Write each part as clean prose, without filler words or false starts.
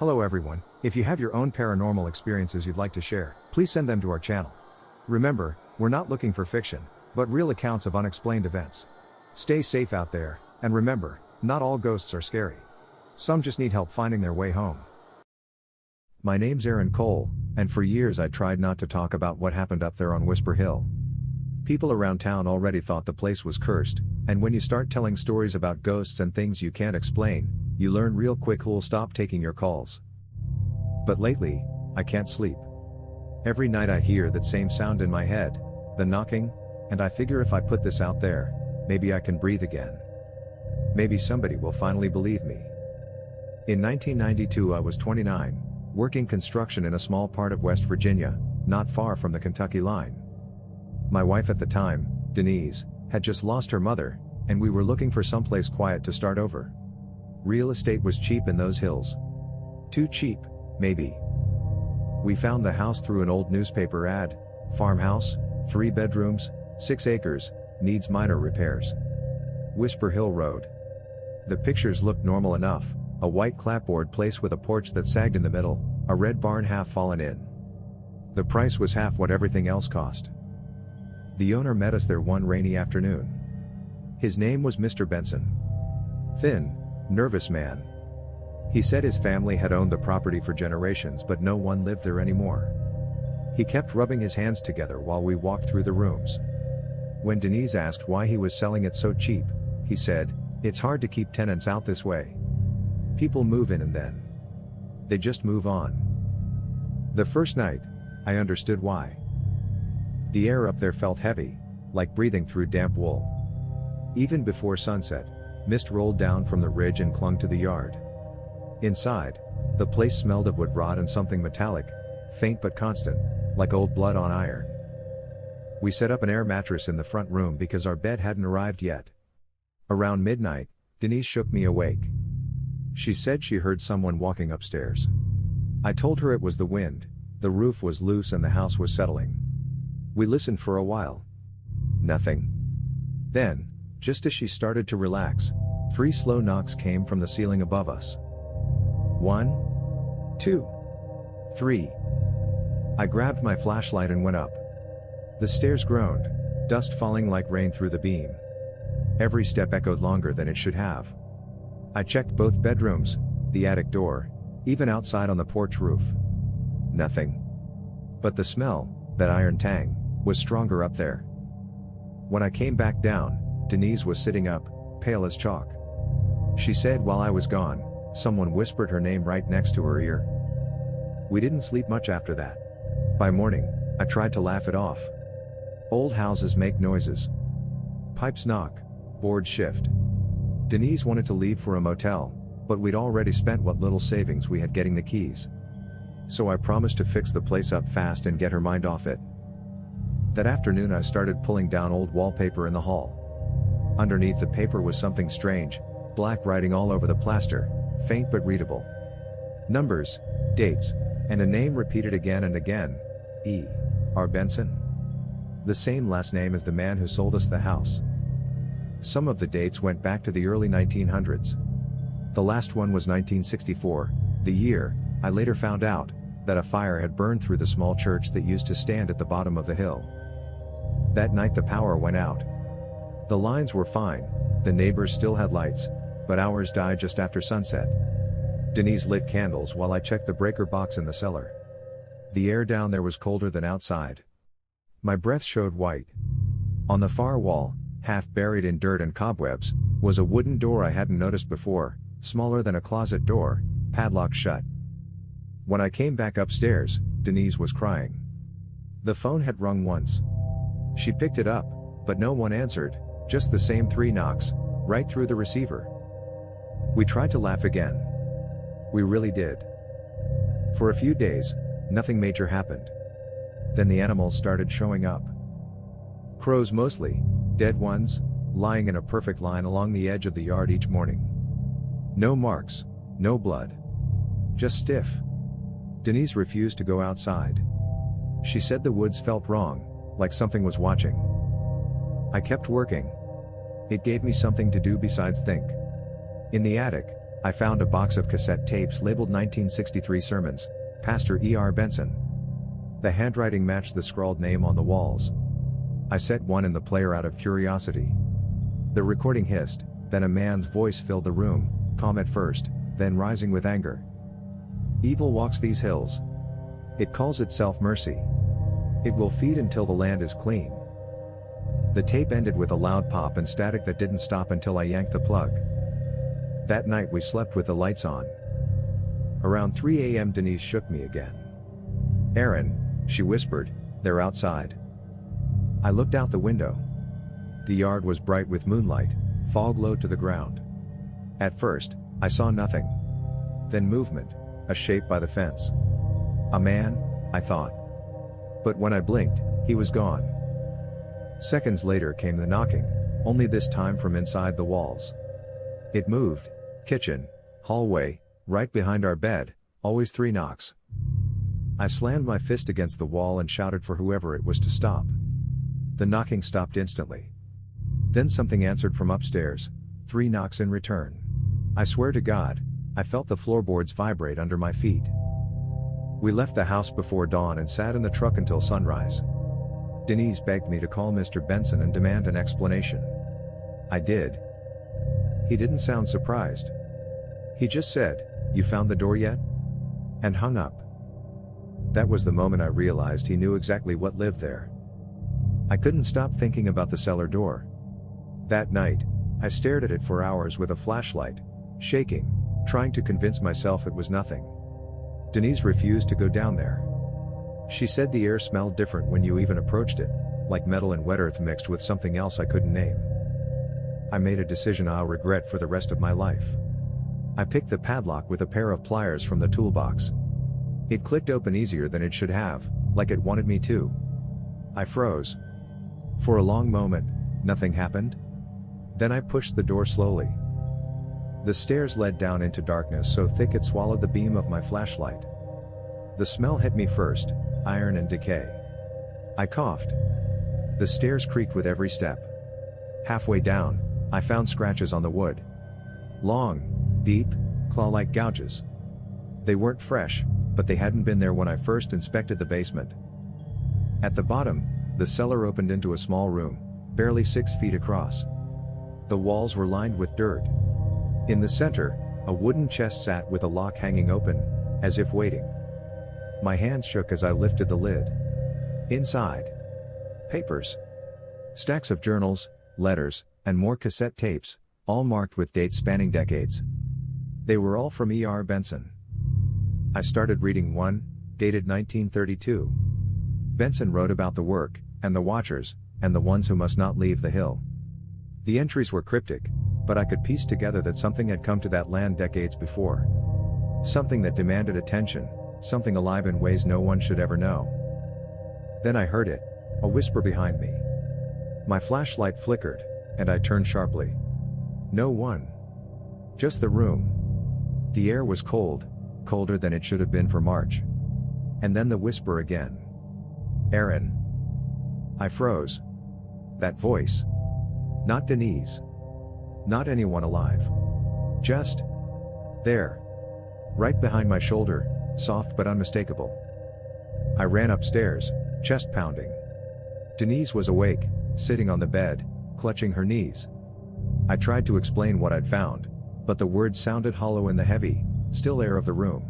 Hello everyone, if you have your own paranormal experiences you'd like to share, please send them to our channel. Remember, we're not looking for fiction, but real accounts of unexplained events. Stay safe out there, and remember, not all ghosts are scary. Some just need help finding their way home. My name's Aaron Cole, and for years I tried not to talk about what happened up there on Whisper Hill. People around town already thought the place was cursed, and when you start telling stories about ghosts and things you can't explain, you learn real quick who'll stop taking your calls. But lately, I can't sleep. Every night I hear that same sound in my head, the knocking, and I figure if I put this out there, maybe I can breathe again. Maybe somebody will finally believe me. In 1992 I was 29, working construction in a small part of West Virginia, not far from the Kentucky line. My wife at the time, Denise, had just lost her mother, and we were looking for someplace quiet to start over. Real estate was cheap in those hills. Too cheap, maybe. We found the house through an old newspaper ad: farmhouse, 3 bedrooms, 6 acres, needs minor repairs. Whisper Hill Road. The pictures looked normal enough: a white clapboard place with a porch that sagged in the middle, a red barn half fallen in. The price was half what everything else cost. The owner met us there one rainy afternoon. His name was Mr. Benson. Thin, nervous man. He said his family had owned the property for generations but no one lived there anymore. He kept rubbing his hands together while we walked through the rooms. When Denise asked why he was selling it so cheap, he said, "It's hard to keep tenants out this way. People move in and then they just move on." The first night, I understood why. The air up there felt heavy, like breathing through damp wool. Even before sunset, mist rolled down from the ridge and clung to the yard. Inside, the place smelled of wood rot and something metallic, faint but constant, like old blood on iron. We set up an air mattress in the front room because our bed hadn't arrived yet. Around midnight, Denise shook me awake. She said she heard someone walking upstairs. I told her it was the wind, the roof was loose and the house was settling. We listened for a while. Nothing. Then, just as she started to relax, 3 slow knocks came from the ceiling above us. 1, 2, 3. I grabbed my flashlight and went up. The stairs groaned, dust falling like rain through the beam. Every step echoed longer than it should have. I checked both bedrooms, the attic door, even outside on the porch roof. Nothing. But the smell, that iron tang, was stronger up there. When I came back down, Denise was sitting up, pale as chalk. She said while I was gone, someone whispered her name right next to her ear. We didn't sleep much after that. By morning, I tried to laugh it off. Old houses make noises. Pipes knock, boards shift. Denise wanted to leave for a motel, but we'd already spent what little savings we had getting the keys. So I promised to fix the place up fast and get her mind off it. That afternoon I started pulling down old wallpaper in the hall. Underneath the paper was something strange, black writing all over the plaster, faint but readable. Numbers, dates, and a name repeated again and again: E. R. Benson. The same last name as the man who sold us the house. Some of the dates went back to the early 1900s. The last one was 1964, the year, I later found out, that a fire had burned through the small church that used to stand at the bottom of the hill. That night the power went out. The lines were fine, the neighbors still had lights, but ours died just after sunset. Denise lit candles while I checked the breaker box in the cellar. The air down there was colder than outside. My breath showed white. On the far wall, half buried in dirt and cobwebs, was a wooden door I hadn't noticed before, smaller than a closet door, padlocked shut. When I came back upstairs, Denise was crying. The phone had rung once. She picked it up, but no one answered, just the same 3 knocks, right through the receiver. We tried to laugh again. We really did. For a few days, nothing major happened. Then the animals started showing up. Crows mostly, dead ones, lying in a perfect line along the edge of the yard each morning. No marks, no blood. Just stiff. Denise refused to go outside. She said the woods felt wrong, like something was watching. I kept working. It gave me something to do besides think. In the attic, I found a box of cassette tapes labeled 1963 Sermons, Pastor E.R. Benson. The handwriting matched the scrawled name on the walls. I set one in the player out of curiosity. The recording hissed, then a man's voice filled the room, calm at first, then rising with anger. Evil walks these hills. It calls itself mercy. It will feed until the land is clean. The tape ended with a loud pop and static that didn't stop until I yanked the plug. That night we slept with the lights on. Around 3 a.m. Denise shook me again. "Aaron," she whispered, "they're outside." I looked out the window. The yard was bright with moonlight, fog low to the ground. At first, I saw nothing. Then movement, a shape by the fence. A man, I thought. But when I blinked, he was gone. Seconds later came the knocking, only this time from inside the walls. It moved, kitchen, hallway, right behind our bed, always 3 knocks. I slammed my fist against the wall and shouted for whoever it was to stop. The knocking stopped instantly. Then something answered from upstairs, 3 knocks in return. I swear to God, I felt the floorboards vibrate under my feet. We left the house before dawn and sat in the truck until sunrise. Denise begged me to call Mr. Benson and demand an explanation. I did. He didn't sound surprised. He just said, "You found the door yet?" and hung up. That was the moment I realized he knew exactly what lived there. I couldn't stop thinking about the cellar door. That night, I stared at it for hours with a flashlight, shaking, trying to convince myself it was nothing. Denise refused to go down there. She said the air smelled different when you even approached it, like metal and wet earth mixed with something else I couldn't name. I made a decision I'll regret for the rest of my life. I picked the padlock with a pair of pliers from the toolbox. It clicked open easier than it should have, like it wanted me to. I froze. For a long moment, nothing happened. Then I pushed the door slowly. The stairs led down into darkness so thick it swallowed the beam of my flashlight. The smell hit me first, iron and decay. I coughed. The stairs creaked with every step. Halfway down, I found scratches on the wood. Long, deep, claw-like gouges. They weren't fresh, but they hadn't been there when I first inspected the basement. At the bottom, the cellar opened into a small room, barely 6 feet across. The walls were lined with dirt. In the center, a wooden chest sat with a lock hanging open, as if waiting. My hands shook as I lifted the lid. Inside, papers. Stacks of journals, letters, and more cassette tapes, all marked with dates spanning decades. They were all from E.R. Benson. I started reading one, dated 1932. Benson wrote about the work, and the watchers, and the ones who must not leave the hill. The entries were cryptic, but I could piece together that something had come to that land decades before. Something that demanded attention, something alive in ways no one should ever know. Then I heard it, a whisper behind me. My flashlight flickered, and I turned sharply. No one. Just the room. The air was cold, colder than it should have been for March. And then the whisper again. "Aaron." I froze. That voice. Not Denise. Not anyone alive. Just there. Right behind my shoulder, soft but unmistakable. I ran upstairs, chest pounding. Denise was awake, sitting on the bed, clutching her knees. I tried to explain what I'd found, but the words sounded hollow in the heavy, still air of the room.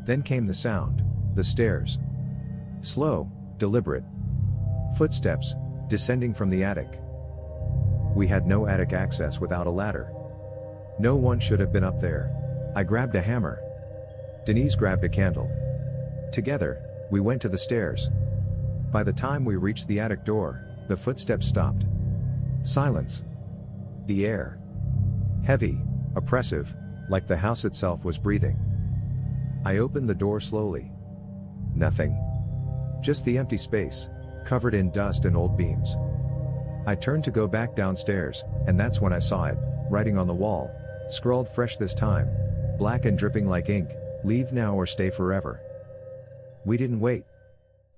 Then came the sound, the stairs. Slow, deliberate. Footsteps, descending from the attic. We had no attic access without a ladder. No one should have been up there. I grabbed a hammer. Denise grabbed a candle. Together, we went to the stairs. By the time we reached the attic door, the footsteps stopped. Silence. The air. Heavy, oppressive, like the house itself was breathing. I opened the door slowly. Nothing. Just the empty space, covered in dust and old beams. I turned to go back downstairs, and that's when I saw it, writing on the wall, scrawled fresh this time, black and dripping like ink, "Leave now or stay forever." We didn't wait.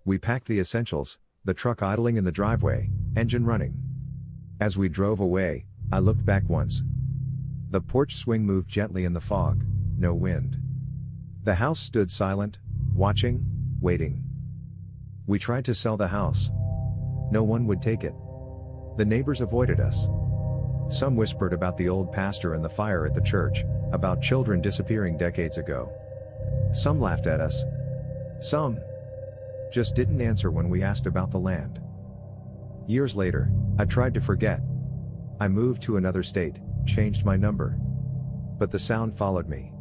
We packed the essentials, the truck idling in the driveway, engine running. As we drove away, I looked back once. The porch swing moved gently in the fog, no wind. The house stood silent, watching, waiting. We tried to sell the house. No one would take it. The neighbors avoided us. Some whispered about the old pastor and the fire at the church, about children disappearing decades ago. Some laughed at us. Some just didn't answer when we asked about the land. Years later, I tried to forget. I moved to another state, changed my number. But the sound followed me.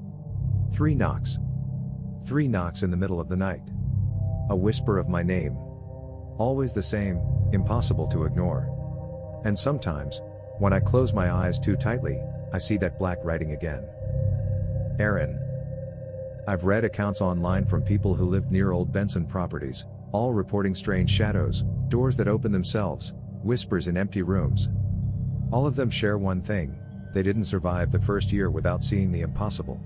3 knocks. 3 knocks in the middle of the night. A whisper of my name. Always the same, impossible to ignore. And sometimes, when I close my eyes too tightly, I see that black writing again. Aaron. I've read accounts online from people who lived near old Benson properties, all reporting strange shadows, doors that open themselves, whispers in empty rooms. All of them share one thing: they didn't survive the first year without seeing the impossible.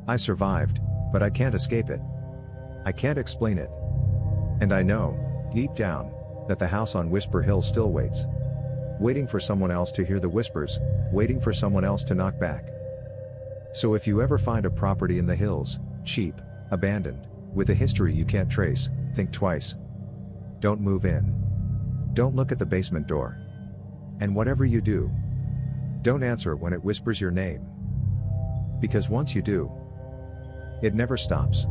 I survived, but I can't escape it. I can't explain it. And I know, deep down, that the house on Whisper Hill still waits. Waiting for someone else to hear the whispers, waiting for someone else to knock back. So if you ever find a property in the hills, cheap, abandoned, with a history you can't trace, think twice. Don't move in. Don't look at the basement door. And whatever you do, don't answer when it whispers your name. Because once you do, it never stops.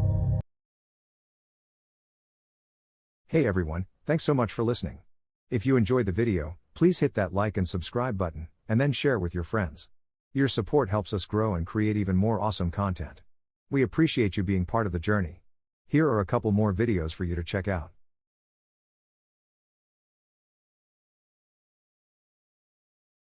Hey everyone, thanks so much for listening. If you enjoyed the video, please hit that like and subscribe button, and then share with your friends. Your support helps us grow and create even more awesome content. We appreciate you being part of the journey. Here are a couple more videos for you to check out.